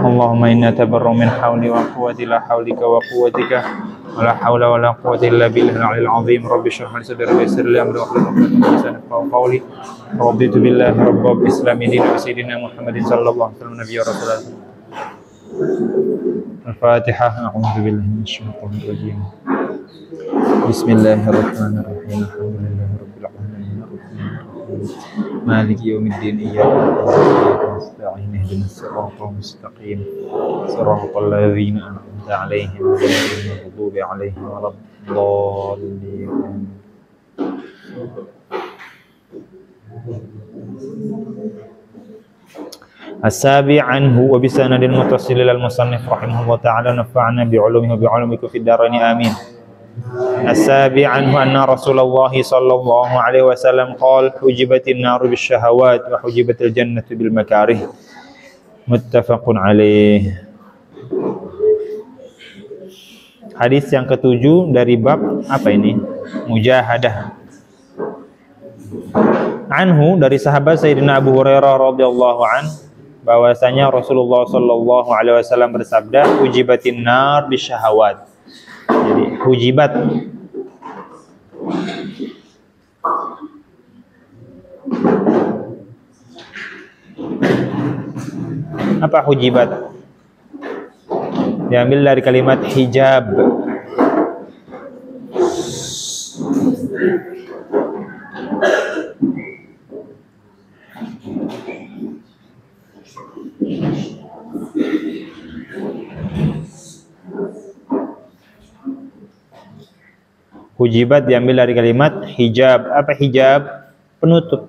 Allahumma inna tabarru min hawli wa quwwati la hawlika wa quwwatika wa la hawla wa la quwwata illa billahil aliyyil azim. Rabbi shrah li sadri wa yassir li amri wahlul 'uqdatam min lisani yafqahu qawli. Raditu billahi rabban wa islami dinan wa sayyidina Muhammadin sallallahu alaihi wasallam nabiyyan rasulullah. Al-Fatihah. A'udzu billahi minasyaitonir rajim. Bismillahirrahmanirrahim. Alhamdulillahi rabbil alamin. Maliki yaumiddin. Iyyaka na'budu wa iyyaka nasta'in. Ihdinas siratal mustaqim. Siratal ladzina an'amta 'alaihim ghairil maghdubi 'alaihim waladdallin. As-sabi anhu wa bisanadin muttasil lil musannif rahimahullah ta'ala nafa'ana bi'ulumihi wa bi'ulumikum fid dharain amin. As-sabi anhu anna Rasulullah sallallahu alaihi wasallam qala hujibatin naru bisyahawat wa hujibatil jannatu bil makarih. Muttafaqun alaih. Hadis yang ketujuh dari bab apa ini? Mujahadah. Anhu, dari sahabat Sayyidina Abu Hurairah radhiyallahu an, bahwasanya Rasulullah sallallahu alaihi wasallam bersabda, hujibatin nar bisyahawat. Jadi hujibat apa hujibat? Diambil dari kalimat hijab. Hujibat diambil dari kalimat hijab. Apa hijab? Penutup.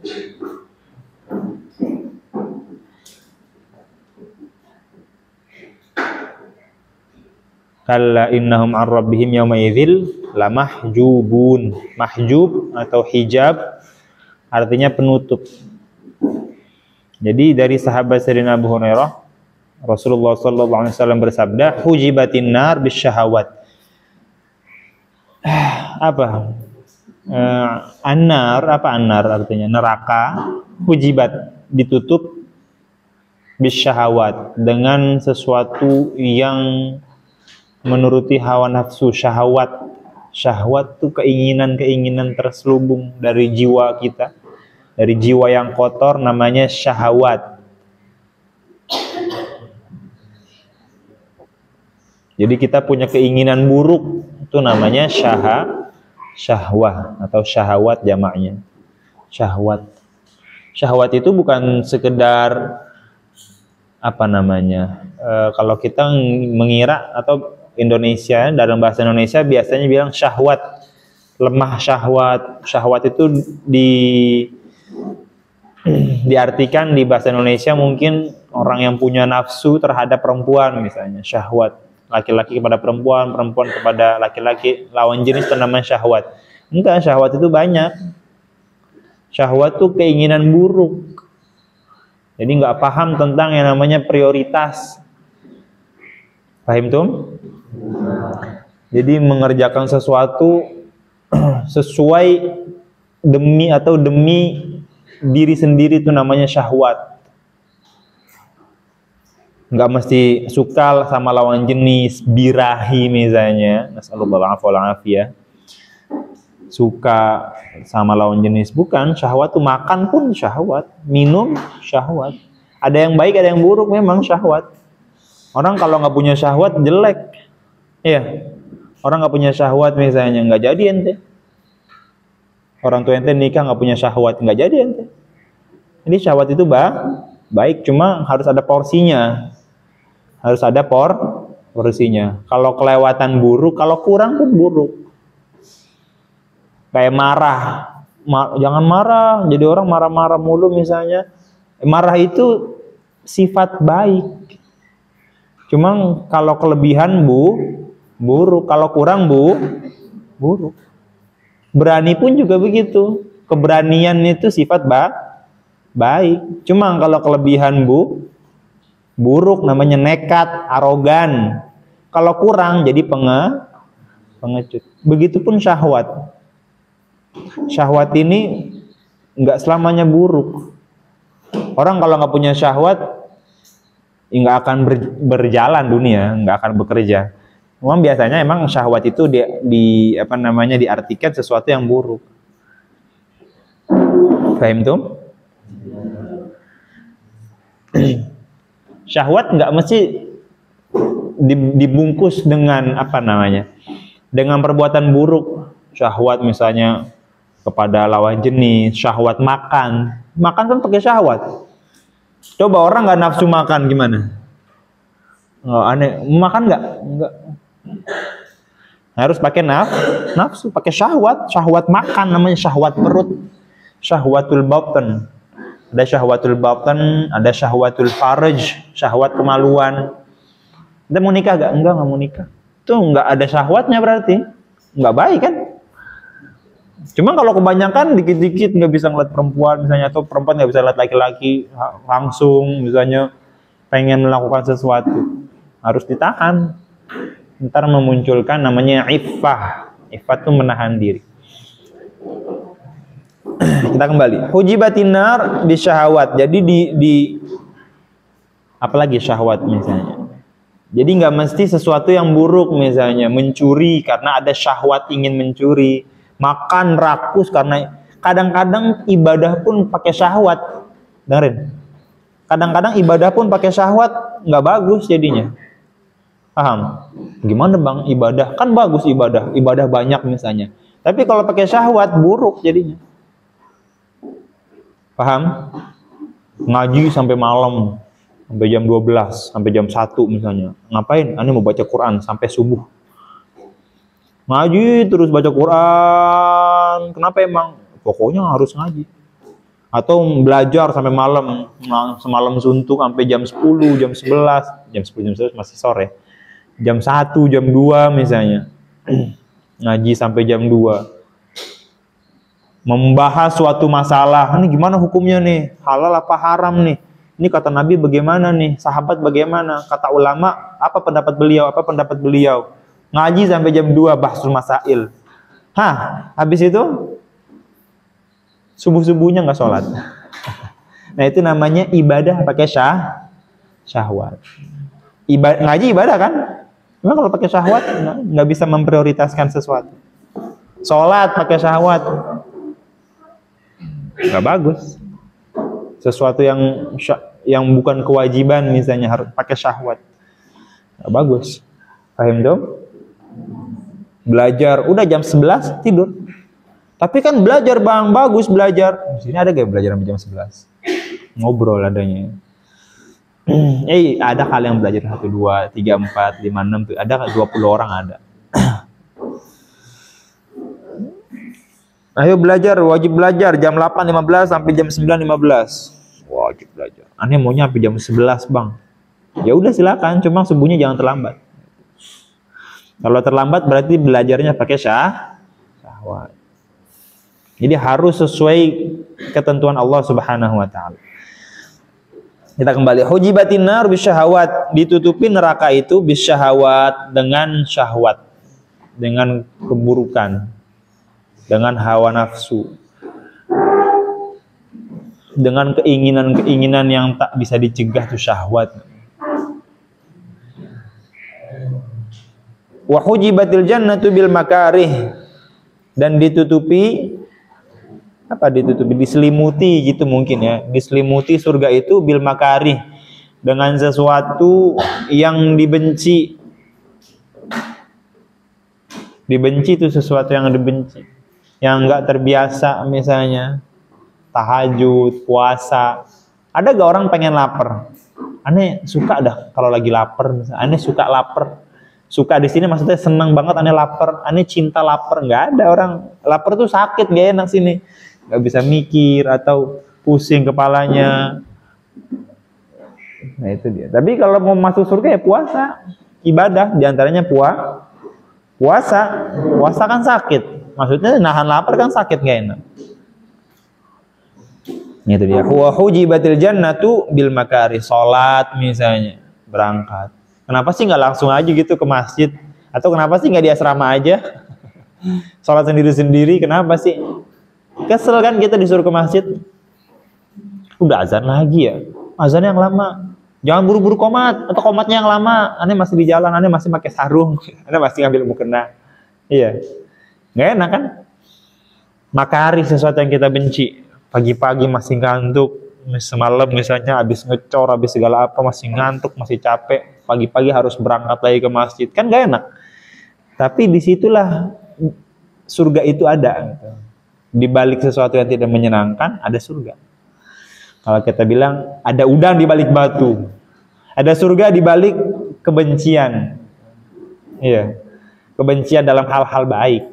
Kalla innahum an rabbihim yawma idzil lamahjubun. Mahjub atau hijab artinya penutup. Jadi dari sahabat Sayyidina Abu Hurairah, Rasulullah sallallahu alaihi wasallam bersabda, hujibatin nar bisyahawat. Apa? An-nar, apa an-nar artinya? Neraka. Hujibat, ditutup bisyahawat, dengan sesuatu yang menuruti hawa nafsu. Syahwat. Syahwat itu keinginan-keinginan terselubung dari jiwa kita. Dari jiwa yang kotor namanya syahwat. Jadi kita punya keinginan buruk, itu namanya syahwah atau syahwat jamaknya. Syahwat. Syahwat itu bukan sekedar apa namanya? Kalau kita mengira atau Indonesia, dalam bahasa Indonesia biasanya bilang syahwat, lemah syahwat. Syahwat itu diartikan di bahasa Indonesia mungkin orang yang punya nafsu terhadap perempuan misalnya, syahwat. Laki-laki kepada perempuan, perempuan kepada laki-laki, lawan jenis itu namanya syahwat. Enggak, syahwat itu banyak. Syahwat itu keinginan buruk. Jadi enggak paham tentang yang namanya prioritas. Paham tuh? Jadi mengerjakan sesuatu sesuai demi diri sendiri itu namanya syahwat. Enggak mesti suka sama lawan jenis, birahi misalnya, nasallallahu alaihi wasallam, suka sama lawan jenis, bukan. Syahwat tuh makan pun syahwat, minum syahwat. Ada yang baik, ada yang buruk, memang syahwat. Orang kalau nggak punya syahwat jelek, iya. Orang nggak punya syahwat misalnya nggak jadi ente. Orang tua ente nikah nggak punya syahwat, nggak jadi ente. Jadi syahwat itu baik, cuma harus ada porsinya. Harus ada porsinya. Kalau kelewatan buruk, kalau kurang pun buruk. Kayak marah. Jangan marah. Jadi orang marah-marah mulu misalnya. Marah itu sifat baik. Cuma kalau kelebihan buruk. Kalau kurang buruk. Berani pun juga begitu. Keberanian itu sifat baik. Cuma kalau kelebihan buruk, namanya nekat, arogan. Kalau kurang jadi pengecut. Begitupun syahwat. Syahwat ini enggak selamanya buruk. Orang kalau nggak punya syahwat, nggak akan berjalan dunia, nggak akan bekerja. Memang biasanya emang syahwat itu diartikan sesuatu yang buruk. Paham tuh? Syahwat nggak mesti dibungkus dengan dengan perbuatan buruk. Syahwat misalnya kepada lawan jenis, syahwat makan kan pakai syahwat. Coba orang nggak nafsu makan gimana? Oh, aneh, makan nggak? Harus pakai nafsu, pakai syahwat makan, namanya syahwat perut, syahwatul batin. Ada syahwatul batin, ada syahwatul farj, syahwat kemaluan. Kita mau nikah gak? Enggak mau nikah. Itu nggak ada syahwatnya berarti nggak baik kan? Cuma kalau kebanyakan dikit-dikit nggak bisa ngeliat perempuan misalnya, atau perempuan nggak bisa lihat laki-laki langsung misalnya, pengen melakukan sesuatu, harus ditahan. Ntar memunculkan namanya iffah. Iffah itu menahan diri. Kita kembali. Hujibatin nar bisyahawat. Jadi apalagi syahwat misalnya. Jadi nggak mesti sesuatu yang buruk, misalnya mencuri karena ada syahwat ingin mencuri, makan rakus karena kadang-kadang ibadah pun pakai syahwat. Dengerin. Kadang-kadang ibadah pun pakai syahwat nggak bagus jadinya. Paham? Gimana bang? Ibadah kan bagus, ibadah banyak misalnya. Tapi kalau pakai syahwat buruk jadinya. Paham? Ngaji sampai malam, sampai jam 12, sampai jam 1 misalnya. Ngapain? Ane mau baca Quran sampai subuh. Ngaji terus baca Quran. Kenapa emang? Pokoknya harus ngaji. Atau belajar sampai malam, semalam suntuk sampai jam 10, jam 11. Jam 10, jam 11 masih sore. Jam 1, jam 2 misalnya. Ngaji sampai jam 2. Membahas suatu masalah. Ini gimana hukumnya nih? Halal apa haram nih? Ini kata Nabi bagaimana nih? Sahabat bagaimana? Kata ulama, apa pendapat beliau? Apa pendapat beliau? Ngaji sampai jam 2 bahsul masail. Habis itu subuh-subuhnya nggak sholat. Nah itu namanya ibadah pakai syahwat. Ngaji ibadah kan? Memang kalau pakai syahwat nggak bisa memprioritaskan sesuatu. Sholat pakai syahwat nggak bagus. Sesuatu yang bukan kewajiban misalnya harus pakai syahwat nggak bagus. Paham dong? Belajar udah jam 11 tidur. Tapi kan belajar bang, bagus belajar. Di sini ada gak belajar sampai jam 11? Ngobrol adanya. Ada kali yang belajar 1, 2, 3, 4, 5, 6 tuh. Ada 20 orang ada. Ayo belajar, wajib belajar jam 8.15 sampai jam 9.15. Wajib belajar. Aneh maunya sampai jam 11 bang. Ya udah silakan, cuma subuhnya jangan terlambat. Kalau terlambat berarti belajarnya pakai syahwat. Jadi harus sesuai ketentuan Allah Subhanahu wa taala. Kita kembali. Hujibatin nar bisyahawat, ditutupi neraka itu bisyahawat, dengan syahwat, dengan keburukan, dengan hawa nafsu, dengan keinginan-keinginan yang tak bisa dicegah, itu syahwat. Wa hujibatil jannatu bil makarih, dan ditutupi diselimuti gitu mungkin ya, diselimuti surga itu bil makarih, dengan sesuatu yang dibenci. Dibenci itu sesuatu yang dibenci, yang enggak terbiasa, misalnya tahajud, puasa. Ada gak orang pengen lapar? Aneh suka dah kalau lagi lapar, misalnya. Aneh suka lapar. Suka di sini maksudnya senang banget, aneh lapar, aneh cinta lapar. Nggak ada orang lapar tuh sakit, gak enak sini. Nggak bisa mikir atau pusing kepalanya. Nah itu dia. Tapi kalau mau masuk surga ya puasa, ibadah, diantaranya puasa. Puasa kan sakit. Maksudnya nahan lapar kan sakit, gak enak. Itu dia. Wa hujibatil jannatu bil makari, salat misalnya, berangkat. Kenapa sih nggak langsung aja gitu ke masjid? Atau kenapa sih nggak di asrama aja? Salat sendiri-sendiri, kenapa sih? Kesel kan kita disuruh ke masjid. Udah azan lagi ya. Azan yang lama. Jangan buru-buru komat, atau komatnya yang lama. Ane masih di jalan, ane masih pakai sarung, ane masih ngambil mukena. Iya, nggak enak kan? Makari sesuatu yang kita benci. Pagi-pagi masih ngantuk, semalam misalnya habis ngecor, habis segala apa masih ngantuk, masih capek. Pagi-pagi harus berangkat lagi ke masjid, kan nggak enak. Tapi disitulah surga itu ada. Di balik sesuatu yang tidak menyenangkan, ada surga. Kalau kita bilang ada udang di balik batu, ada surga di balik kebencian. Iya, kebencian dalam hal-hal baik.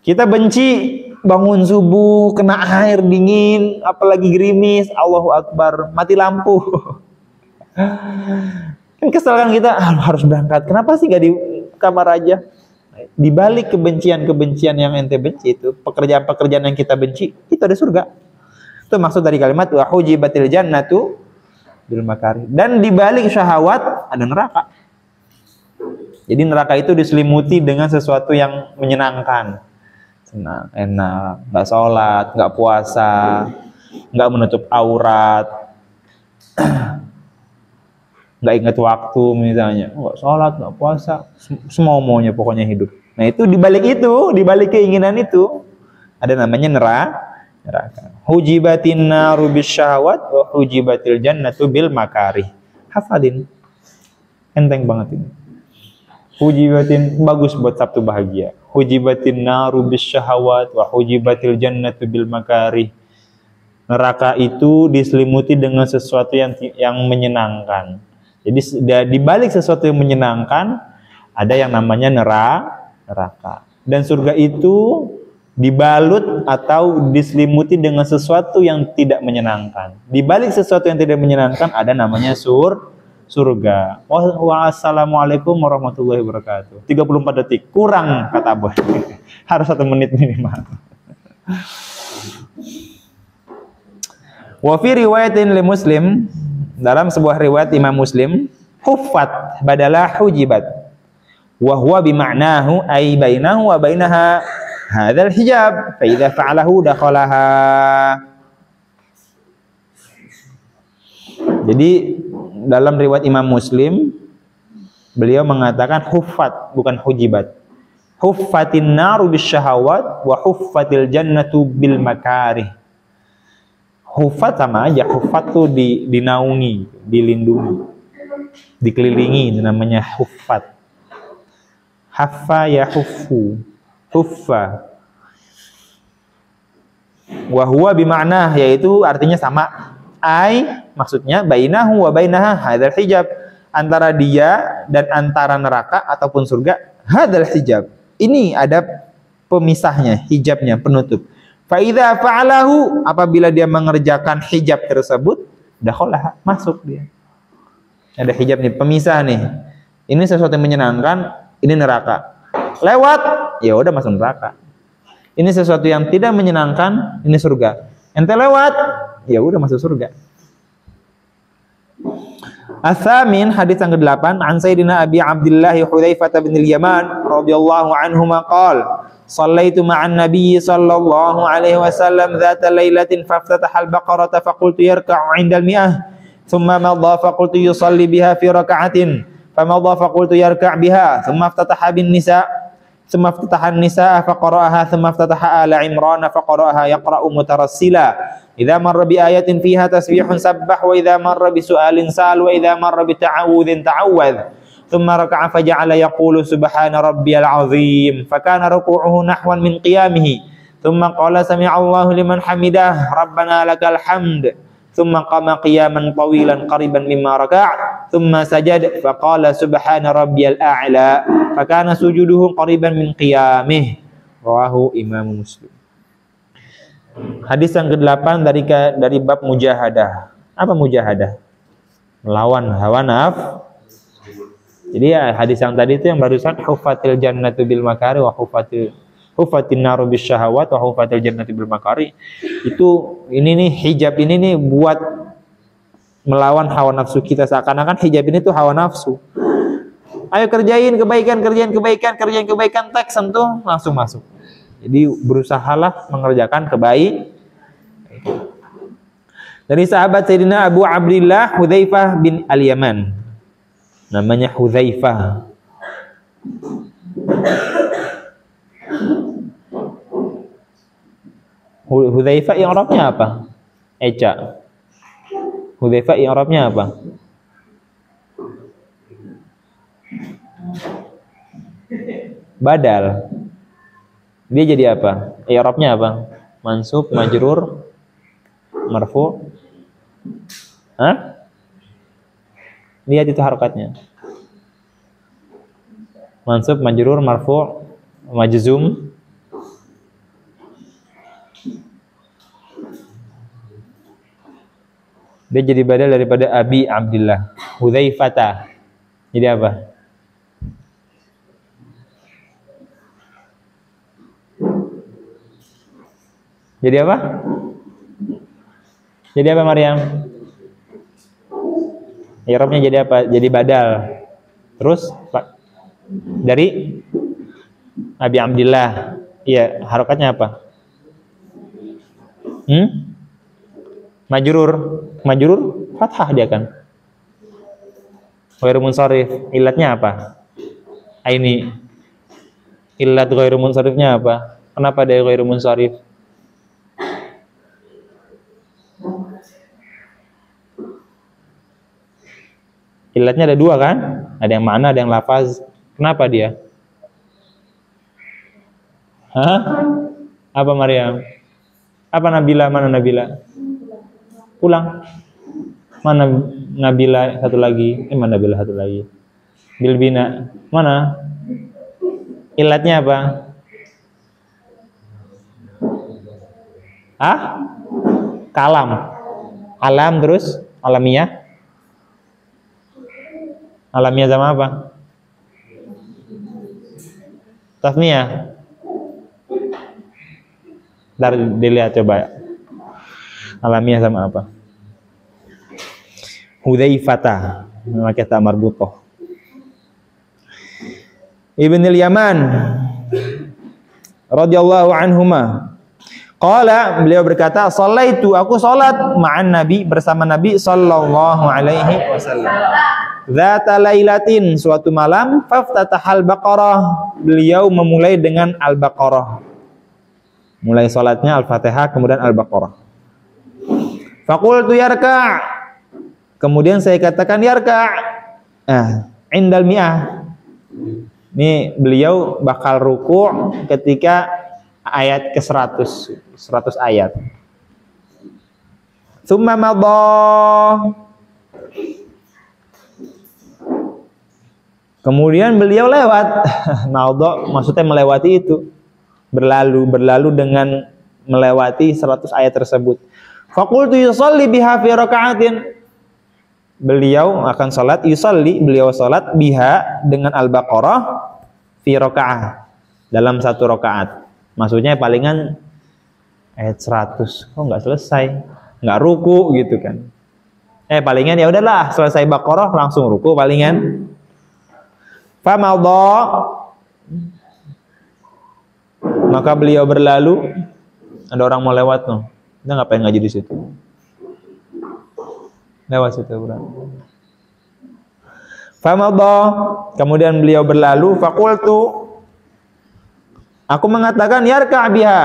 Kita benci bangun subuh kena air dingin, apalagi gerimis, Allahu Akbar, mati lampu. Kan kesel kan kita, harus berangkat. Kenapa sih gak di kamar aja? Di balik kebencian-kebencian yang ente benci itu, pekerjaan-pekerjaan yang kita benci, itu ada surga. Itu maksud dari kalimat wa hujibatil jannatu bil makari. Dan di balik syahwat ada neraka. Jadi neraka itu diselimuti dengan sesuatu yang menyenangkan. Senang, enak, nggak sholat, nggak puasa, nggak menutup aurat, nggak ingat waktu misalnya, nggak sholat, nggak puasa, semua maunya pokoknya hidup. Nah itu dibalik keinginan itu ada namanya neraka. Hujibatin naru bisyahwat wa hujibatil jannatu bil makarih. Hafalin, enteng banget ini. Hujibatin, bagus buat Sabtu bahagia. Hujibatin naru bisyahwat wa hujibatil jannatu bil makarih. Neraka itu diselimuti dengan sesuatu yang menyenangkan. Jadi di balik sesuatu yang menyenangkan ada yang namanya neraka. Dan surga itu dibalut atau diselimuti dengan sesuatu yang tidak menyenangkan. Di balik sesuatu yang tidak menyenangkan ada namanya surga. Wassalamualaikum warahmatullahi wabarakatuh. 34 detik kurang kata Boy. Harus 1 menit minimal. Wa fi riwayatin li Muslim, dalam sebuah riwayat Imam Muslim, huffat badalah hujibat. Wa huwa bima'nahu ay bainahu wa bainaha hadzal hijab fa idza fa'alahu dakhalaha. Jadi dalam riwayat Imam Muslim beliau mengatakan huffat bukan hujibat. Huffatin naru bisyahawat wa huffatil jannatu bil makarih. Huffat sama aja, huffat tuh dinaungi, dilindungi, dikelilingi, namanya huffat. Haffa ya huffu, huffa. Wa huwa bima'nah, yaitu artinya sama. Ai maksudnya bainahu wa bainaha hadzal hijab, antara dia dan antara neraka ataupun surga hadzal hijab. Ini ada pemisahnya, hijabnya, penutup. Fa idza fa'alahu, apabila dia mengerjakan hijab tersebut, dakhalah, masuk dia. Ada hijab nih, pemisah nih. Ini sesuatu yang menyenangkan, ini neraka. Lewat, ya udah masuk neraka. Ini sesuatu yang tidak menyenangkan, ini surga. Ente lewat, ya udah masuk surga. As-samin, hadis yang ke-8, an Sayyidina Abi Abdullah Hudzaifah bin al-Yaman radhiyallahu anhu maqala Sallaitu ma'an Nabi sallallahu alaihi wasallam dzata lailatin faftataha al-Baqarah faqultu yarka'u 'inda al-mi'ah thumma madha faqultu yusalli biha fi rak'atin famadha faqultu yarka' biha thumma iftataha bin nisa thumma iftataha an-nisaa faqara'aha thumma iftataha ala Imran faqara'aha yaqra'u mutarassila idza marra bi ayatin fiha tasbihun sabbah wa idza marra bi su'alin sa'al wa idza marra bi ta'awudhin ta'awwadh ثم ركع فجعل يقول سبحان ربي العظيم فكان ركوعه نحوا من قيامه ثم قال سمع الله لمن حمده ربنا لك الحمد ثم قام قياما طويلا قريبا مما ركع ثم سجد فقال سبحان ربي الأعلى فكان سجوده قريبا من قيامه رواه Imam Muslim. Hadis yang ke-8 dari bab mujahadah. Apa mujahadah? Melawan hawa nafsu. Jadi ya hadis yang tadi itu yang barusan huffatil jannatu bil makari wa huffatin naru bisyahawat wa huffatil jannatu bil makari. Itu ini nih hijab ini nih buat melawan hawa nafsu kita, seakan-akan hijab ini tuh hawa nafsu. Ayo kerjain kebaikan, teks sentuh langsung masuk. Jadi berusahalah mengerjakan kebaikan. Dari sahabat Sayyidina Abu Abdillah Hudzaifah bin Al-Yaman. Namanya Hudzaifah. Hudzaifah i'rabnya apa? Eca. Hudzaifah i'rabnya apa? Badal. Dia jadi apa? I'rabnya apa? Mansub, majrur, marfu. Hah? Lihat itu harokatnya. Mansub, majrur, marfu, majzum. Dia jadi badal daripada Abi Abdillah. Hudzaifata. Jadi apa? Jadi apa? Jadi apa Maryam? I'rabnya jadi apa? Jadi badal. Terus Pak, dari Abi Abdillah. Iya, harokatnya apa? Majrur. Majrur fathah dia kan. Ghairu munsharif. Illatnya apa? Aini. Illat ghairu munsharifnya apa? Kenapa dia ghairu munsharif? Illatnya ada dua kan? Ada yang mana, ada yang lafaz. Kenapa dia? Hah? Apa Maryam? Apa Nabila? Mana Nabila? Pulang. Mana Nabila satu lagi? Mana Nabila satu lagi? Bilbina. Mana? Illatnya apa? Hah? Kalam. Alam terus? Alamiah? Alamiah sama apa? Tasniyah. Ntar dilihat coba. Alamiah sama apa? Hudzaifata. Memakai ta marbutoh. Ibnul Yaman radhiyallahu anhuma. Qala, beliau berkata, "Shallaitu, aku salat ma'an Nabi, bersama Nabi sallallahu alaihi wasallam. Dzata lailatin, suatu malam, faftatahal Baqarah, beliau memulai dengan Al-Baqarah. Mulai salatnya Al-Fatihah kemudian Al-Baqarah. Faqultu yarka', kemudian saya katakan yarka'. Indal mi'ah. Ini beliau bakal ruku' ketika ayat ke-100, 100 ayat. Tsumma madha. Kemudian beliau lewat. Madha maksudnya melewati itu. Berlalu dengan melewati 100 ayat tersebut. Faqultu yusalli biha fi raka'atin. Beliau akan salat, yusalli, beliau salat biha dengan Al-Baqarah fi raka'ah, dalam satu rakaat. Maksudnya palingan ayat 100. Kok enggak selesai? Enggak ruku gitu kan. Palingan ya udahlah, selesai Baqarah langsung ruku palingan. Famadha, maka beliau berlalu. Ada orang mau lewat tuh. Kita ngapain ngaji di situ? Lewat situ, bro. Famadha, kemudian beliau berlalu. Faqultu, aku mengatakan yarka' biha.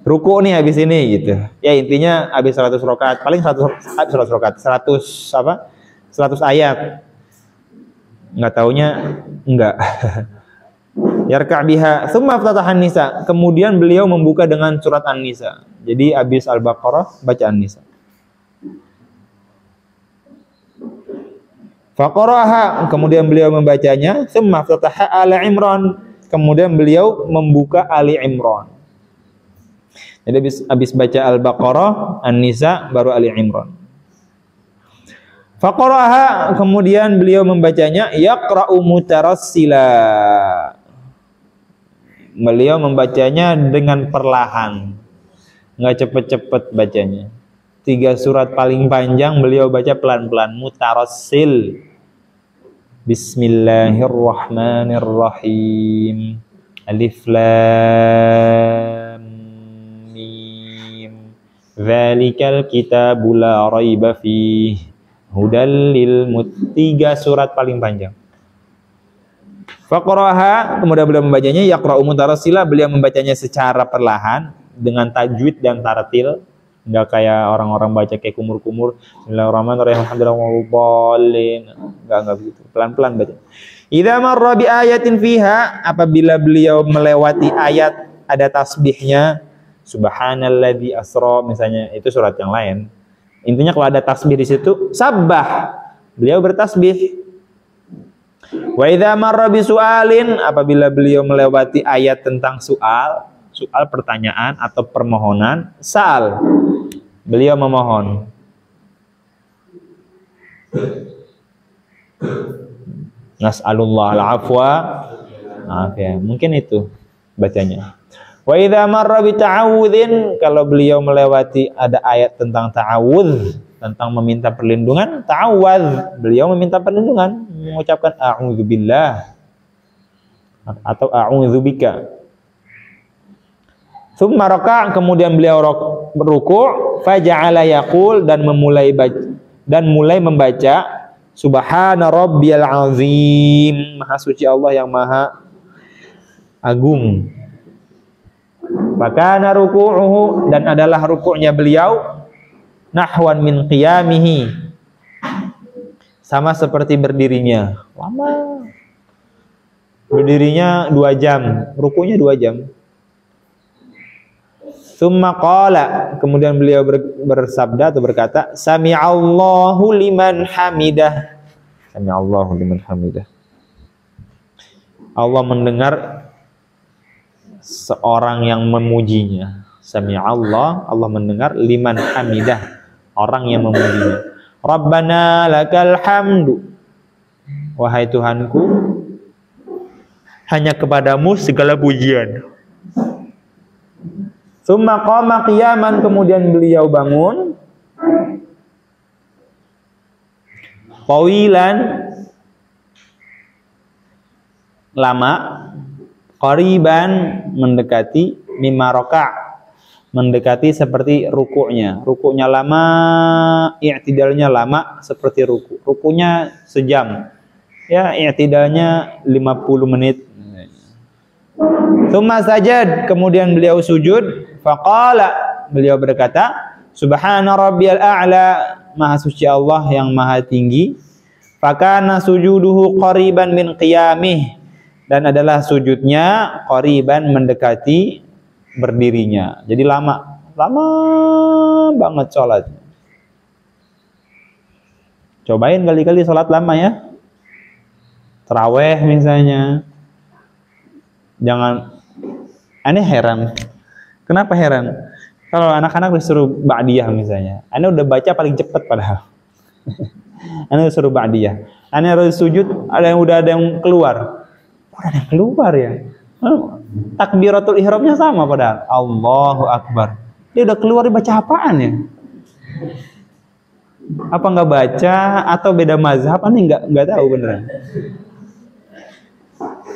Ruku nih habis ini gitu. Ya intinya habis 100 rakaat, paling 100 rakaat, 100 apa? 100 ayat. Enggak taunya enggak. Yarka' biha, tsumma ftatahan nisa. Kemudian beliau membuka dengan surat An-Nisa. Jadi habis Al-Baqarah baca An-Nisa. Faqaraha, kemudian beliau membacanya. Tsumma ftataha Ali Imran. Kemudian beliau membuka Ali Imran. Jadi habis baca Al-Baqarah, An-Nisa, baru Ali Imran. Faqaraha, kemudian beliau membacanya yaqra'u mutarassila. Beliau membacanya dengan perlahan. nggak cepet-cepet bacanya. 3 surat paling panjang beliau baca pelan-pelan, mutarassil. Bismillahirrahmanirrahim. Alif lam mim. Dzalikal kitabu la raiba fihi hudal lil 3 surat paling panjang. Faqaraha, kemudian beliau membacanya yaqra'u mutarassila, beliau membacanya secara perlahan dengan tajwid dan tartil. Enggak kayak orang-orang baca kayak kumur-kumur. Bismillahirrahmanirrahim. Alhamdulillahirobbilalamin. Enggak begitu. Pelan-pelan baca. Idza marra bi ayatin fiha, apabila beliau melewati ayat ada tasbihnya, subhanalladzi asra misalnya, itu surat yang lain. Intinya kalau ada tasbih di situ, sabbah. Beliau bertasbih. Wa idza marra bi su'alin, apabila beliau melewati ayat tentang soal pertanyaan atau permohonan, sa'al. Beliau memohon. Nas'alullah al-afwa. Ya, mungkin itu bacanya. Wa idza marra bi ta'awudzin, kalau beliau melewati ada ayat tentang ta'awudz, tentang meminta perlindungan, ta'awwadz, beliau meminta perlindungan, mengucapkan a'udzubillah atau a'udzubika. Tsumma raka', kemudian beliau ruku', faja'ala yaqul, dan mulai membaca subhana rabbiyal azim, maha suci Allah yang maha agung. Maka ruku'uhu, dan adalah ruku'nya beliau nahwan min qiyamihi, sama seperti berdirinya. Lama. Berdirinya 2 jam, ruku'nya 2 jam. Tsumma qala, kemudian beliau bersabda atau berkata, sami'allahu liman hamidah. Sami'allahu liman hamidah. Allah mendengar seorang yang memujinya. Sami'allah, Allah mendengar, liman hamidah, orang yang memujinya. Rabbana lakal hamdu, wahai Tuhanku, hanya kepadamu segala pujian. Tsumma qama qiyaman, kemudian beliau bangun. Tawilan, lama. Qariban, mendekati. Mimma raka', mendekati seperti rukuknya. Rukuknya lama, i'tidalnya lama seperti ruku'. Rukuknya sejam. Ya, i'tidalnya 50 menit. Tsumma sajad, kemudian beliau sujud. Faqala, beliau berkata, subhana rabbiyal a'la, maha suci Allah yang maha tinggi. Fakana sujuduhu qariban min qiyamih, dan adalah sujudnya qariban, mendekati berdirinya. Jadi lama banget sholat. Cobain kali-kali sholat lama ya. Tarawih misalnya. Jangan, aneh heran. Kenapa heran? Kalau anak-anak disuruh ba'diyah misalnya, aneh udah baca paling cepat padahal. Aneh disuruh ba'diyah. Aneh harus sujud, udah ada yang keluar. Ada yang keluar ya. Takbiratul ihramnya sama padahal. Allahu Akbar. Dia udah keluar, dibaca apaan ya? Apa nggak baca atau beda mazhab? Aneh nggak tahu beneran.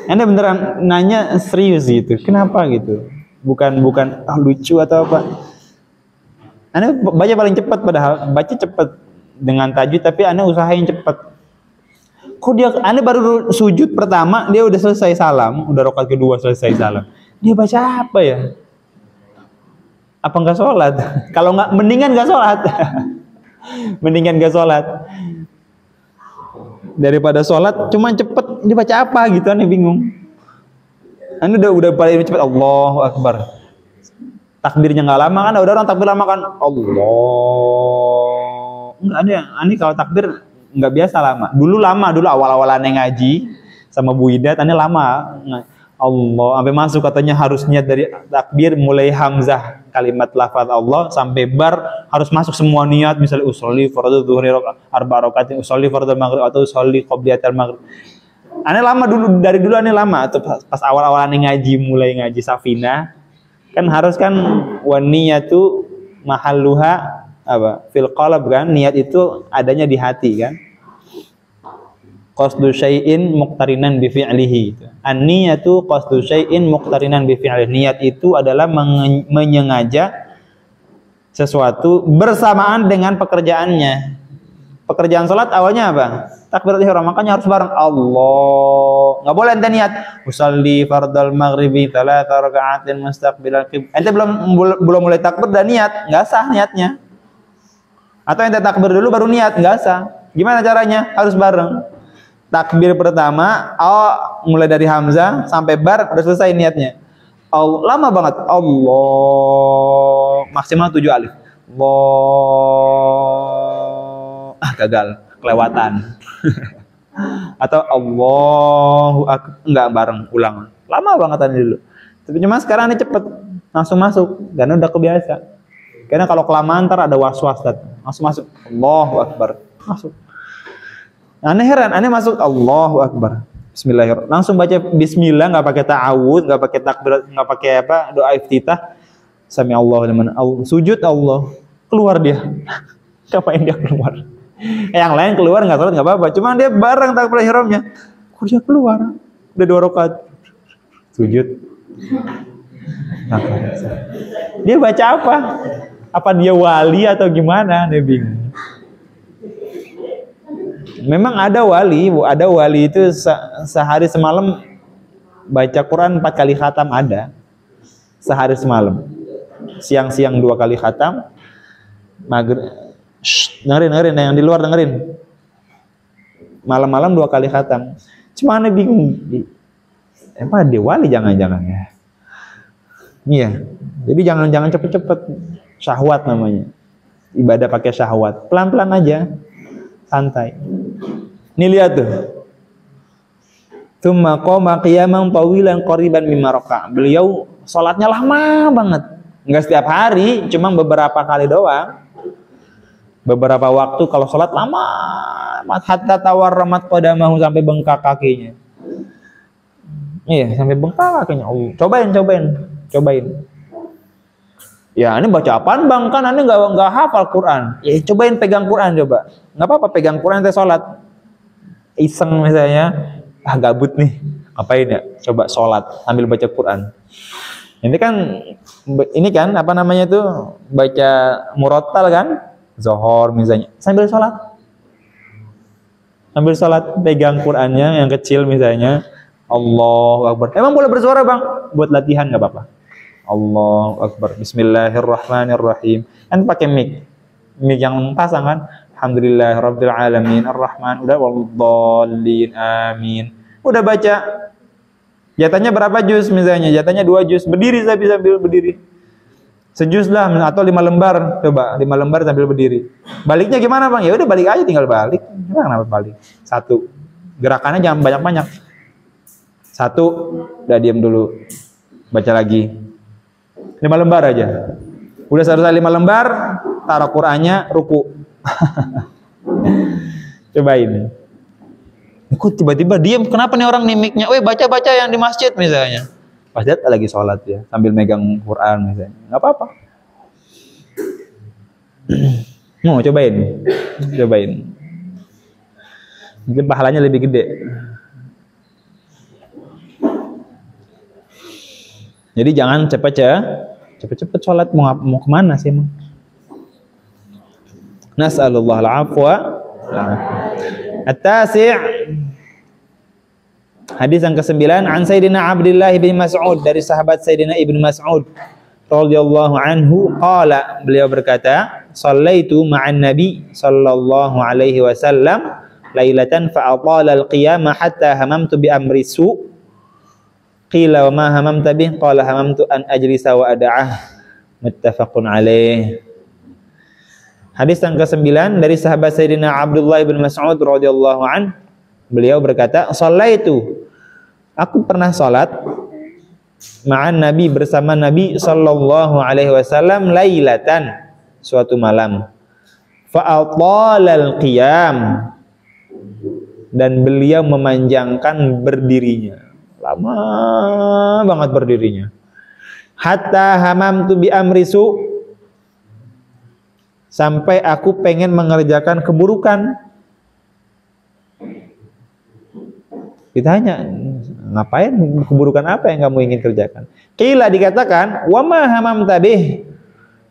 Anda beneran nanya serius gitu. Kenapa gitu? Bukan lucu atau apa. Anda baca paling cepat padahal. Baca cepat dengan tajwid, tapi Anda usahain cepat. Kok Anda baru sujud pertama, dia udah selesai salam. Udah rakaat kedua selesai salam. Dia baca apa ya? Apa nggak sholat? Kalau nggak, mendingan nggak sholat. Mendingan nggak sholat. Daripada sholat, cuma cepet dibaca apa gitu, Anda bingung. Anda udah paling cepat, Allahu Akbar. Takbirnya nggak lama kan? Udah orang takbir lama kan? Allah. Nggak ada. Ani kalau takbir nggak biasa lama. Dulu awal-awal aneh ngaji sama Bu Ida, aneh lama. Allah sampai masuk, katanya harusnya dari takbir mulai hamzah kalimat lafaz Allah sampai bar harus masuk semua niat, misalnya usolli fardhu dzuhri arba rakaat, usolli fardhu maghrib atau usolli qobliyatal maghrib. Aneh lama dari dulu aneh lama. Atau pas awal-awal aneh mulai ngaji Safinah, kan harus kan wan niyatu mahalluha apa? Fil qalb kan? Niat itu adanya di hati kan? Qasdu syai'in muqtarinan bi fi'lihi. An-niyatu qasdu syai'in muqtarinan bi fi'lihi. Niat itu adalah menyengaja sesuatu bersamaan dengan pekerjaannya. Pekerjaan salat awalnya apa? Takbiratul ihram, makanya harus bareng Allah. Enggak boleh ente niat usolli fardal maghribi 3 raka'atin mustaqbilal qiblah. Ente belum mulai takbir dan niat, enggak sah niatnya. Atau ente takbir dulu baru niat, enggak sah. Gimana caranya? Harus bareng. Takbir pertama, mulai dari hamzah sampai bar udah selesai niatnya. Lama banget. Allah maksimal 7 alif. Allah gagal, kelewatan. Atau Allahu enggak bareng, ulang. Lama banget tadi dulu. Tapi cuma sekarang ini cepet, langsung masuk karena udah kebiasa. Karena kalau kelamaan ntar ada was-was, langsung masuk. Allahu Akbar, masuk. Aneh heran, aneh masuk Allahu Akbar. Bismillahirrahmanirrahim. Langsung baca bismillah, enggak pakai ta'awudz, enggak pakai takbir, enggak pakai apa? Doa iftitah. Sami Allahu liman hamdah. Sujud Allah. Keluar dia. Ngapain dia keluar? Yang lain keluar enggak salat enggak apa-apa. Cuma dia bareng takbir ihramnya. Kok dia keluar? Udah 2 rakaat. Sujud. Dia baca apa? Apa dia wali atau gimana? Dia bingung. Memang ada wali itu sehari semalam baca Quran 4 kali khatam ada. Sehari semalam. Siang-siang 2 kali khatam. Dengerin yang di luar dengerin. Malam-malam 2 kali khatam. Cuma aneh bingung. Apa dia wali jangan-jangan ya. Iya. Jadi jangan cepet-cepet. Syahwat namanya. Ibadah pakai syahwat. Pelan-pelan aja. Santai. Nih lihat tuh. Tsumma qama qiyaman tawilan qariban mimma raka'. Beliau salatnya lama banget. Enggak setiap hari, cuma beberapa kali doang. Beberapa waktu kalau salat lama, hatta tawarramat qadamahu sampai bengkak kakinya. Iya, sampai bengkak kakinya. Cobain. Ya, ini baca apaan bang? Kan ini nggak hafal Quran. Ya, cobain pegang Quran coba. Nggak apa-apa pegang Quran teh sholat. Iseng misalnya, gabut nih, ngapain ya? Coba sholat sambil baca Quran. Ini kan apa namanya tuh baca murattal kan? Zohor misalnya. Sambil sholat pegang Qurannya yang kecil misalnya. Allahu Akbar. Emang boleh bersuara bang? Buat latihan nggak apa-apa. Allahu Akbar. Bismillahirrahmanirrahim. Kan pakai mic yang pasang kan. Alhamdulillahirabbil alamin arrahman. Udah waladhdallin amin. Udah baca. Jatahnya berapa juz misalnya? Jatahnya 2 juz. Berdiri sambil berdiri. Sejuz lah atau 5 lembar. Coba 5 lembar sambil berdiri. Baliknya gimana bang? Ya udah balik aja, tinggal balik. Kenapa balik? 1. Gerakannya jangan banyak-banyak. 1, udah diam dulu. Baca lagi. 5 lembar aja. Udah selesai 5 lembar, taruh Qur'annya, ruku. Cobain. Kok tiba-tiba diam? Kenapa nih orang nih mic-nya? Baca-baca yang di masjid misalnya. Masjid lagi sholat ya, sambil megang Quran misalnya. Nggak apa-apa. Mau cobain. Mungkin pahalanya lebih gede. Jadi jangan cepet-cepet sholat. Mau kemana sih emang? Nas'alullah al-afwa. At-tasi' hadis yang ke-9 an Sayyidina Abdullah bin Mas'ud, dari sahabat Sayyidina Ibnu Mas'ud radhiyallahu anhu qala, beliau berkata, shallaitu ma'an nabi sallallahu alaihi wasallam lailatan fa atala al-qiyama hatta hamamtu bi amri su'. Qila wa ma hamamta bih? Qala hamamtu an ajlisa wa ada'ah. Muttafaqun alaih. Hadis yang ke-9 dari sahabat Sayyidina Abdullah bin Mas'ud radhiyallahu an, beliau berkata, shallaitu, aku pernah salat ma'an nabi, bersama Nabi sallallahu alaihi wasallam lailatan, suatu malam. Fa atalal qiyam, dan beliau memanjangkan berdirinya. Lama banget berdirinya. hatta hamamtu bi amri su, sampai aku pengen mengerjakan keburukan. Ditanya, ngapain, keburukan apa yang kamu ingin kerjakan? Qila, dikatakan, wa ma hamamta bih,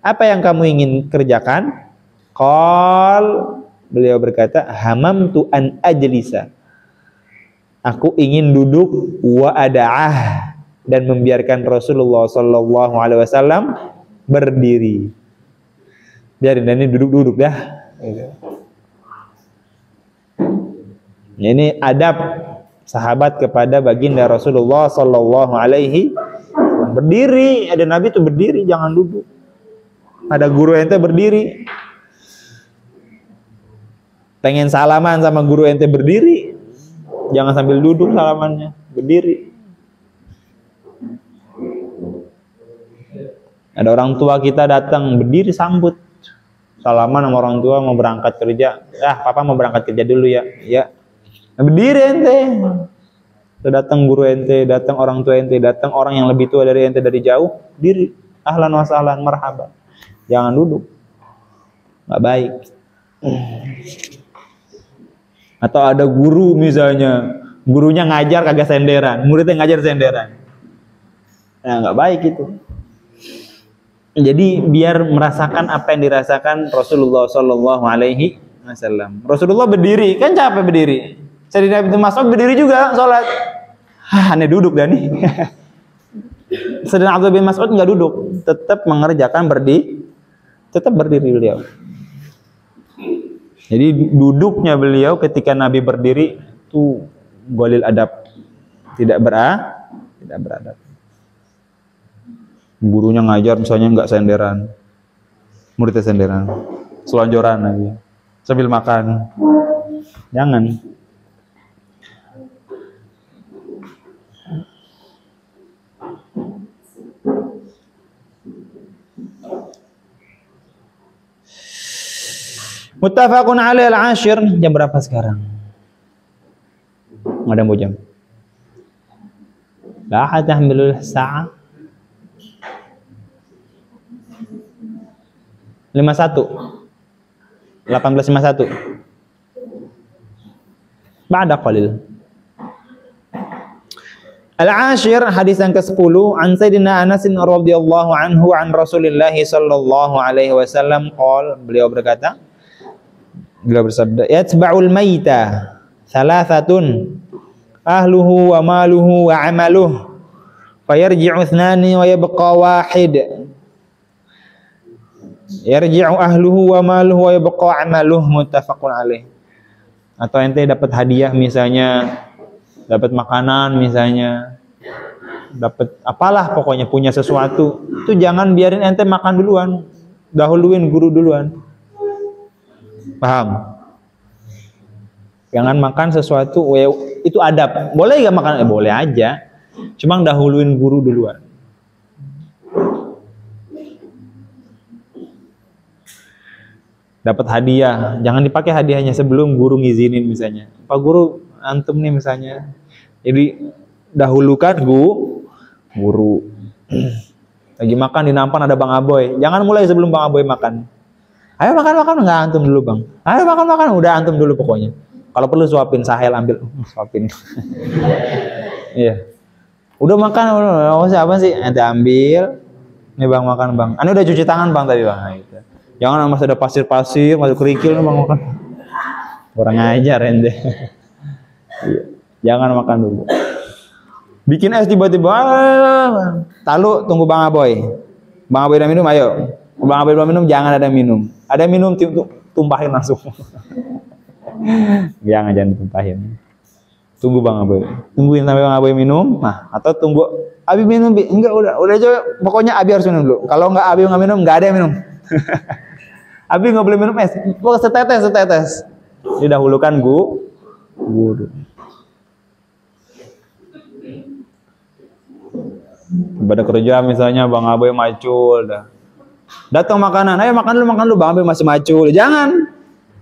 apa yang kamu ingin kerjakan? Qal, beliau berkata, hamamtu an ajlisa, aku ingin duduk, wa ada'ah, dan membiarkan Rasulullah sallallahu alaihi wasallam berdiri. Biarin ini duduk-duduk dah. Ini adab sahabat kepada baginda Rasulullah sallallahu alaihi wasallam. Berdiri, ada Nabi itu berdiri, jangan duduk. Ada guru ente berdiri. Pengen salaman sama guru ente berdiri, jangan sambil duduk salamannya, berdiri. Ada orang tua kita datang, berdiri sambut. Salaman sama orang tua mau berangkat kerja. Papa mau berangkat kerja dulu ya. Ya. Berdiri ente. Datang guru ente, datang orang tua ente, datang orang yang lebih tua dari ente dari jauh, diri. Ahlan wa sahlan, marhaban. Jangan duduk. Enggak baik. Atau ada guru misalnya, gurunya ngajar kagak senderan, muridnya ngajar senderan. Nah, enggak baik itu. Jadi biar merasakan apa yang dirasakan Rasulullah Sallallahu Alaihi Wasallam. Rasulullah berdiri, kan capek berdiri. Sayyidina Ibnu Mas'ud berdiri juga sholat. Aneh duduk dah nih. Sayyidina Abdullah bin Mas'ud nggak duduk, tetap mengerjakan berdiri, tetap berdiri beliau. Jadi duduknya beliau ketika Nabi berdiri itu golil adab, tidak beradab. Gurunya ngajar misalnya nggak senderan, muridnya senderan, selonjoran lagi, sambil makan, jangan. Muttafaqun alaih al-ashir. Jam berapa sekarang? Ada mau jam? La tahmilul sa'ah. 18:51. Ba'da qalil. Al-ashir, hadis yang ke-10, an Sayyidina Anas radhiyallahu anhu an Rasulillah sallallahu alaihi wasallam qol, beliau bersabda, yatba'ul maita thalathatun ahluhu wa maluhu wa amaluhu fayarji'u ithnani wa yabqa wahid. Yarji'u ahluhu wa maluhu wa yabqa amaluhu, muttafaqun alaih. Atau ente dapat hadiah misalnya, dapat makanan misalnya, dapat apalah pokoknya, punya sesuatu, itu jangan biarin ente makan duluan, dahuluin guru duluan. Paham? Jangan makan sesuatu, itu adab. Boleh gak makan? Boleh aja. Cuma dahuluin guru duluan. Dapat hadiah, jangan dipakai hadiahnya sebelum guru ngizinin misalnya. Pak guru, antum nih misalnya. Jadi dahulukan guru. Lagi makan di nampan ada Bang Aboy. Jangan mulai sebelum Bang Aboy makan. Ayo makan, enggak, antum dulu Bang. Ayo makan, udah antum dulu pokoknya. Kalau perlu suapin, Sahel ambil, suapin. Iya. Udah makan, siapa sih? Ente ambil. Nih Bang makan Bang. Ane udah cuci tangan Bang tadi Bang. Nah, gitu. Jangan masih ada pasir-pasir, masih kerikil nih Bang makan. Kurang ajar ente. Iya. Jangan makan dulu. Bikin es tiba-tiba, talu tunggu Bang Aboy. Bang Aboy udah minum, ayo. Bang Aboy belum minum, jangan ada minum. Ada minum, tumpahin langsung. Jangan tumpahin. Tunggu Bang Aboy. Tungguin sampai Bang Aboy minum. Nah, atau tunggu Abi minum, enggak udah aja. Pokoknya Abi harus minum dulu. Kalau enggak Abi enggak minum, enggak ada yang minum. Abi enggak boleh minum es. Pokoknya setetes. Didahulukan guru. Pada kerja misalnya Bang Aboy macul dah. Datang makanan, ayo makan dulu, Bang Aboy masih macul. Jangan.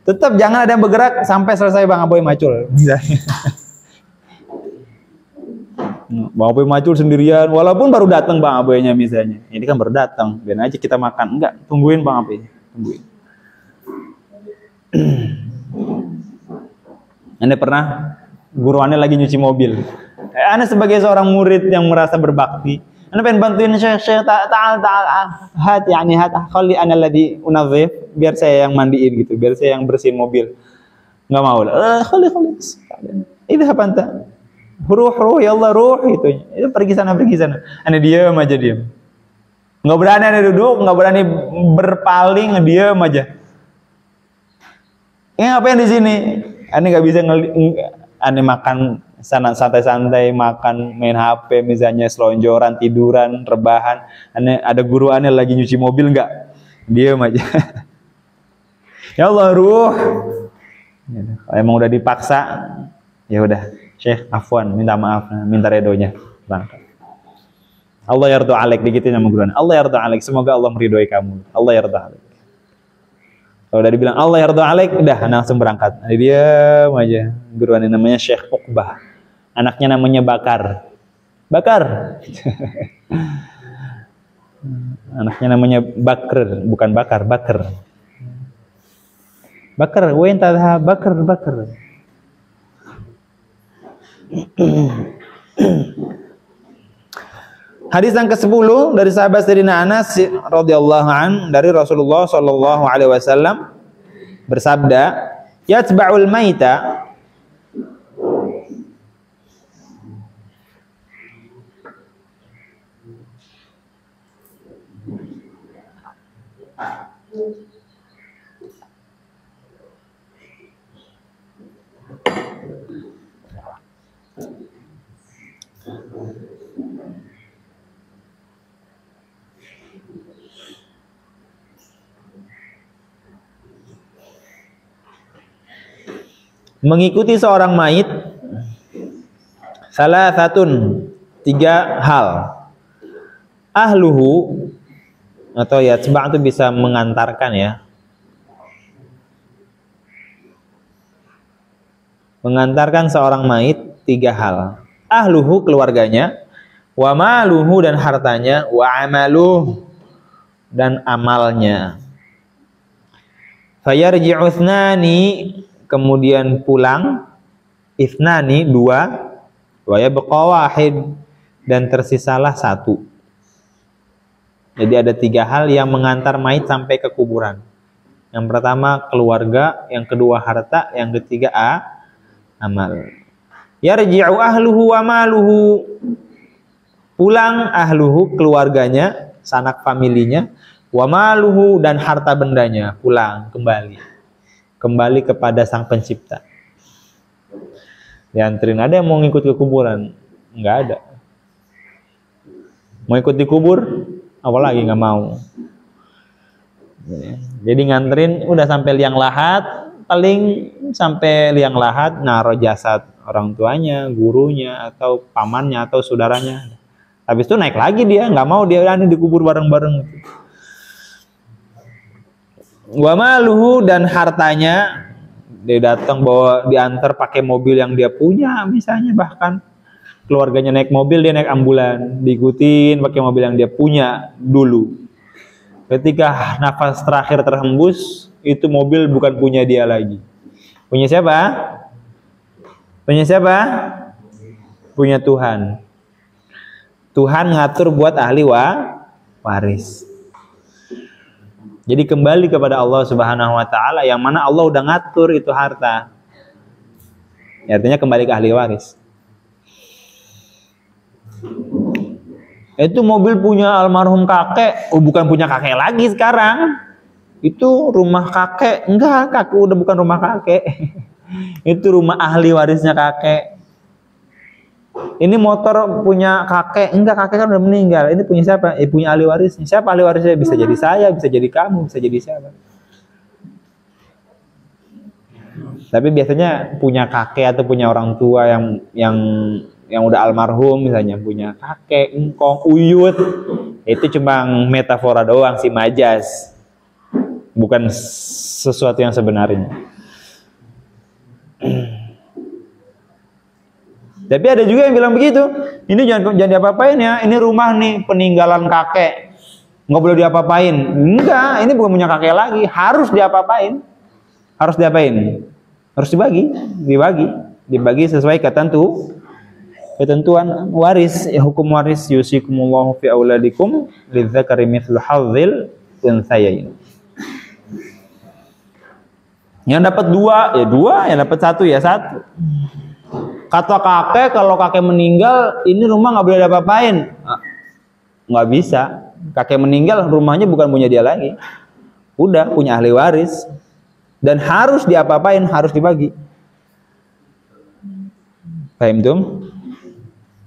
Tetap jangan ada yang bergerak sampai selesai Bang Aboy macul. Bang Apoy maju sendirian, walaupun baru datang Bang Apoynya misalnya. Ini kan baru datang, biar aja kita makan. Enggak, tungguin Bang Apoy, tungguin. Anda pernah guru Anda lagi nyuci mobil. Anda sebagai seorang murid yang merasa berbakti, Anda pengen bantuin Syekh ta'al khalli ana alladhi unadhif, biar saya yang mandiin gitu, biar saya yang bersihin mobil. Enggak mau lah. Khalli. Idhhab anta. Ruh ya Allah, ruh itu pergi sana. Anda diam aja, diam. Nggak berani Anda duduk, nggak berani berpaling, diam aja. Ngapain di sini? Anda nggak bisa Anda makan sana santai-santai, makan, main HP misalnya, selonjoran, tiduran, rebahan. Anda ada guru Anda lagi nyuci mobil, nggak? Diam aja. Ya Allah, ruh. Kalau emang udah dipaksa, ya udah. Syekh, afwan, minta maaf, minta redonya. Berangkat. Allah yarda alaik, digituin sama guru. Allah yarda alaik, semoga Allah meridhoi kamu. Allah yarda alaik. Kalau udah dibilang Allah yarda alaik, udah langsung berangkat. Diam aja. Guru ini namanya Syekh Uqbah. Anaknya namanya Bakar. Anaknya namanya Bakr, bukan Bakar, Bakr. Wain tadha Bakr. Hadis yang ke-10 dari sahabat Sayyidina Anas radhiyallahu an, dari Rasulullah sallallahu alaihi wasallam bersabda, yatba'ul maita mengikuti seorang mayit salah satun, 3 hal. Ahluhu, atau ya sebab itu bisa mengantarkan ya, mengantarkan seorang mayit 3 hal. Ahluhu, keluarganya, wa maluhu, dan hartanya, wa amaluh, dan amalnya. Fayarji'u ithnani, kemudian pulang, ithnani, 2, wa yabqa wahid, dan tersisalah 1. Jadi ada 3 hal yang mengantar mayit sampai ke kuburan. Yang pertama keluarga, yang kedua harta, yang ketiga amal. Yarji'u ahluhu wa maluhu, pulang ahluhu, keluarganya, sanak familinya, wa maluhu, dan harta bendanya, pulang, kembali kepada Sang Pencipta. Dianterin. Ada yang mau ngikut ke kuburan? Enggak ada. Mau ikut di kubur? Apalagi nggak mau. Jadi nganterin, udah sampai liang lahat, paling sampai liang lahat naruh jasad orang tuanya, gurunya, atau pamannya, atau saudaranya. Habis itu naik lagi dia, nggak mau dia dikubur bareng-bareng. Wa maluhu, dan hartanya, dia datang bawa, diantar pakai mobil yang dia punya misalnya, bahkan keluarganya naik mobil, dia naik ambulan, diikutin pakai mobil yang dia punya dulu. Ketika nafas terakhir terhembus, itu mobil bukan punya dia lagi. Punya siapa? Punya Tuhan. Tuhan ngatur buat ahli waris. Jadi kembali kepada Allah Subhanahu wa taala, yang mana Allah udah ngatur itu harta. Artinya kembali ke ahli waris. Itu mobil punya almarhum kakek, bukan punya kakek lagi sekarang. Itu rumah kakek, enggak, kakek udah bukan rumah kakek. Itu rumah ahli warisnya kakek. Ini motor punya kakek, enggak, kakek kan udah meninggal. Ini punya siapa? Punya ahli warisnya. Siapa ahli warisnya? Bisa jadi saya, bisa jadi kamu, bisa jadi siapa. Tapi biasanya punya kakek atau punya orang tua yang udah almarhum, misalnya punya kakek, engkong, uyut, itu cuma metafora doang sih, majas, bukan sesuatu yang sebenarnya. Tapi ada juga yang bilang begitu. Ini jangan diapa-apain ya. Ini rumah nih peninggalan kakek. Nggak boleh diapa-apain. Enggak, ini bukan punya kakek lagi. Harus diapa-apain. Harus diapain? Harus dibagi sesuai ketentuan waris. Hukum waris yusikumullahu fi auladikum lidzakari mithlu hadzil unthayain. Yang dapat dua, ya dua. Yang dapat satu, ya satu. Kata kakek, kalau kakek meninggal, ini rumah nggak boleh diapa-apain. Nggak bisa. Kakek meninggal, rumahnya bukan punya dia lagi. Udah, punya ahli waris. Dan harus diapa-apain, harus dibagi. Paham tuh?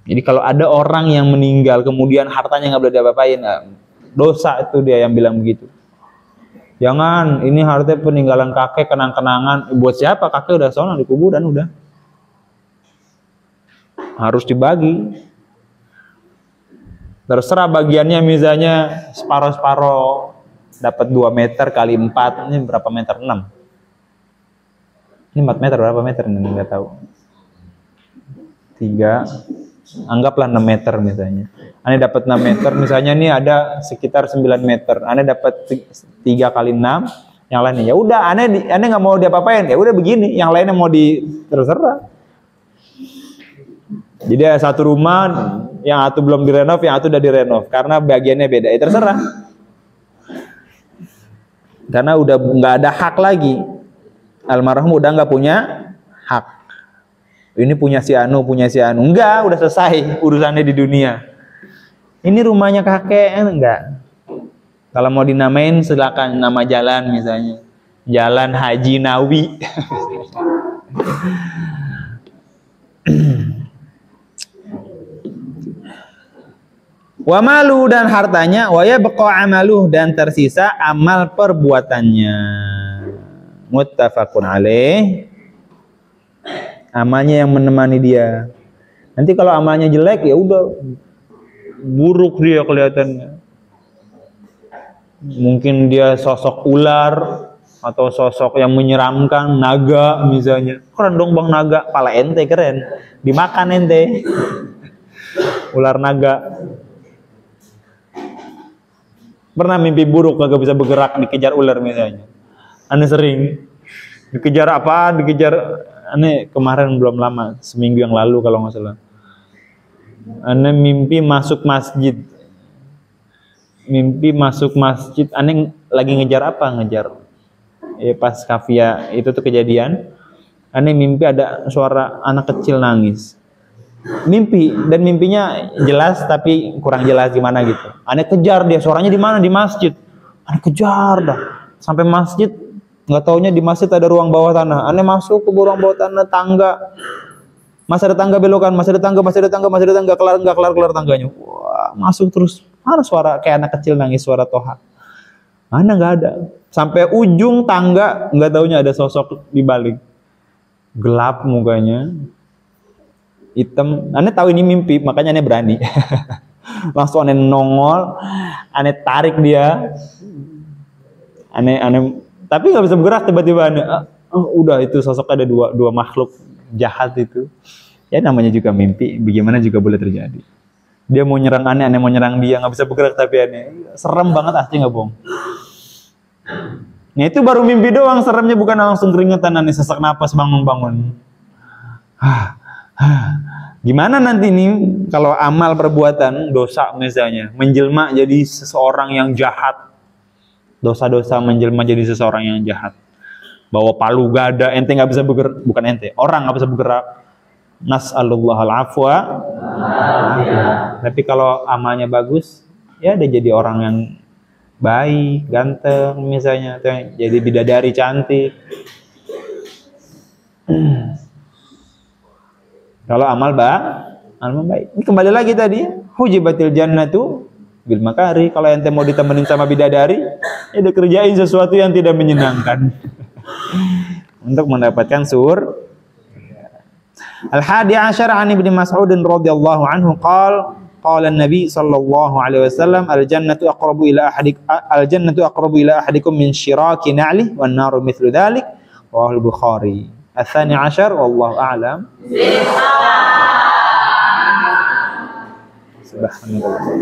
Jadi kalau ada orang yang meninggal, kemudian hartanya nggak boleh diapa-apain, dosa itu dia yang bilang begitu. Jangan, ini harta peninggalan kakek, kenang-kenangan. Buat siapa? Kakek udah sono di kuburan udah. Harus dibagi. Terserah bagiannya, misalnya separoh-separoh, dapat 2 meter kali 4, ini berapa meter? 6. Ini 4 meter, berapa meter ini nggak tahu. 3, anggaplah 6 meter misalnya. Ane dapat 6 meter, misalnya nih ada sekitar 9 meter. Ane dapat 3 kali 6, yang lainnya ya udah, ane nggak mau diapa-apain, ya udah begini, yang lainnya mau terserah. Jadi ada satu rumah yang satu belum direnov, yang satu udah direnov karena bagiannya beda. Terserah. Karena udah nggak ada hak lagi. Almarhum udah nggak punya hak. Ini punya si Anu, enggak, udah selesai urusannya di dunia. Ini rumahnya kakek, enggak. Kalau mau dinamain silakan nama jalan misalnya. Jalan Haji Nawi. Wa malu, dan hartanya, wa yabqa amaluh, dan tersisa amal perbuatannya. Muttafaqun alaih. Amalnya yang menemani dia. Nanti kalau amalnya jelek, ya udah buruk dia kelihatannya. Mungkin dia sosok ular atau sosok yang menyeramkan, naga misalnya. Keren dong bang naga, pala ente keren, dimakan ente. Ular naga. Pernah mimpi buruk kagak bisa bergerak, dikejar ular misalnya. Ane sering dikejar apa? Ane kemarin belum lama, seminggu yang lalu kalau nggak salah. Ane mimpi masuk masjid. Ane lagi ngejar apa? Pas kafia itu tuh kejadian. Ane mimpi ada suara anak kecil nangis. Dan mimpinya jelas tapi kurang jelas gimana gitu. Ane kejar dia, suaranya di mana? Di masjid. Ane kejar dah sampai masjid, nggak taunya di masjid ada ruang bawah tanah. Ane masuk ke ruang bawah tanah, tangga. Masih ada tangga belokan, masih ada tangga, kelar tangganya. Wah, masuk terus. Mana suara kayak anak kecil nangis, suara Toha. Mana nggak ada. Sampai ujung tangga, nggak taunya ada sosok di balik. Gelap mukanya. Hitam. Ane tahu ini mimpi, makanya Ane berani. Langsung Ane nongol, Ane tarik dia. Ane tapi nggak bisa bergerak, tiba-tiba Ane udah itu sosoknya ada dua makhluk jahat itu. Ya namanya juga mimpi, bagaimana juga boleh terjadi. Dia mau nyerang Ane mau nyerang dia, nggak bisa bergerak tapi Ane serem banget asli nggak bohong. Nah itu baru mimpi doang, seremnya bukan langsung keringetan, Ane sesak napas bangun. Gimana nanti nih kalau amal perbuatan dosa misalnya menjelma jadi seseorang yang jahat, dosa-dosa menjelma jadi seseorang yang jahat, bawa palu gada, ente nggak bisa bergerak, bukan ente, orang nggak bisa bergerak, nas'alullahal afwa. Tapi kalau amalnya bagus, ya dia jadi orang yang baik, ganteng misalnya, jadi bidadari cantik. Kalau amal baik. Ini kembali lagi tadi, hujibatil jannatu bil makari. Kalau ente mau ditemenin sama bidadari, ya udah kerjain sesuatu yang tidak menyenangkan untuk mendapatkan sur. Al-hadi asyar an Ibnu Mas'ud radhiyallahu anhu qala an-nabi sallallahu alaihi wasallam al-jannatu aqrabu ila ahadikum min shiraki na'li wan naru mithlu dhalik. Rawahul Bukhari. Al-thani asyar wallahu a'lam. Subhanallah.